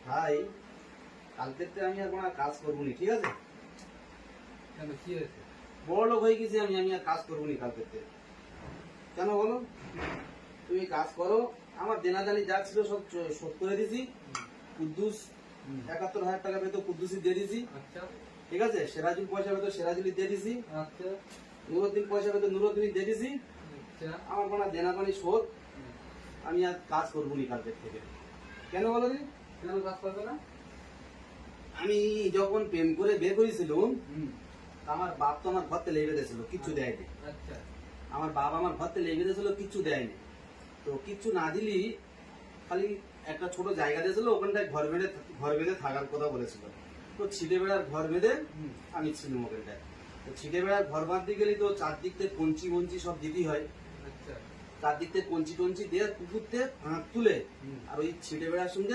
ভাই কালকে আমি আর কোনো কাজ করবো নি, ঠিক আছে? কেন কি হয়েছে? বড় লোক হয়ে গেছি আমি আর কাজ করবো নি কালকে। কেন বলো? তুমি কাজ করো, আমার দেনাদানি যা ছিল সব শোধ করে দিছি। কুদ্দুস ৭১,০০০ টাকা পেতো, কুদ্দুসই দিয়ে দিছি। আচ্ছা ঠিক আছে, সেরাজুল পয়সা পেতো, সেরাজুলি দিয়ে দিছি। আচ্ছা নুরুদ্দিন পয়সা পেতো, নুরুদ্দিনই দিয়ে দিছি। আচ্ছা আমার কোনো দেনাদানি শোধ, আমি আর কাজ করবো নি কালকে থেকে। কেন বলো নি? কেন কাজ করবে না? আমি যখন প্রেম করে বিয়ে করেছিলাম, আমার বাপ তো আমার ঘর থেকে লেগে দিয়েছিল, কিচ্ছু দেয়নি। আচ্ছা আমার বাবা আমার ঘর থেকে লেগে দিয়েছিল, কিচ্ছু দেয়নি। তো কিচ্ছু না দিলি খালি একটা ছোট জায়গা দিয়েছিল, ওখানটায় ঘর বেঁধে থাকার কথা বলেছিল। তো ছিটে বেড়ার ঘর বেঁধে আমি ছিলাম ওখানটায়। তো ছিটে বেড়ার ঘর বাঁধতে গেলে তো চারদিক থেকে কঞ্চি মঞ্চি সব দিতেই হয়। আচ্ছা চারদিক থেকে কঞ্চি টঞ্চি দিয়ে কুকুরতে ফাঁক তুলে আর ওই ছিটে বেড়ার সঙ্গে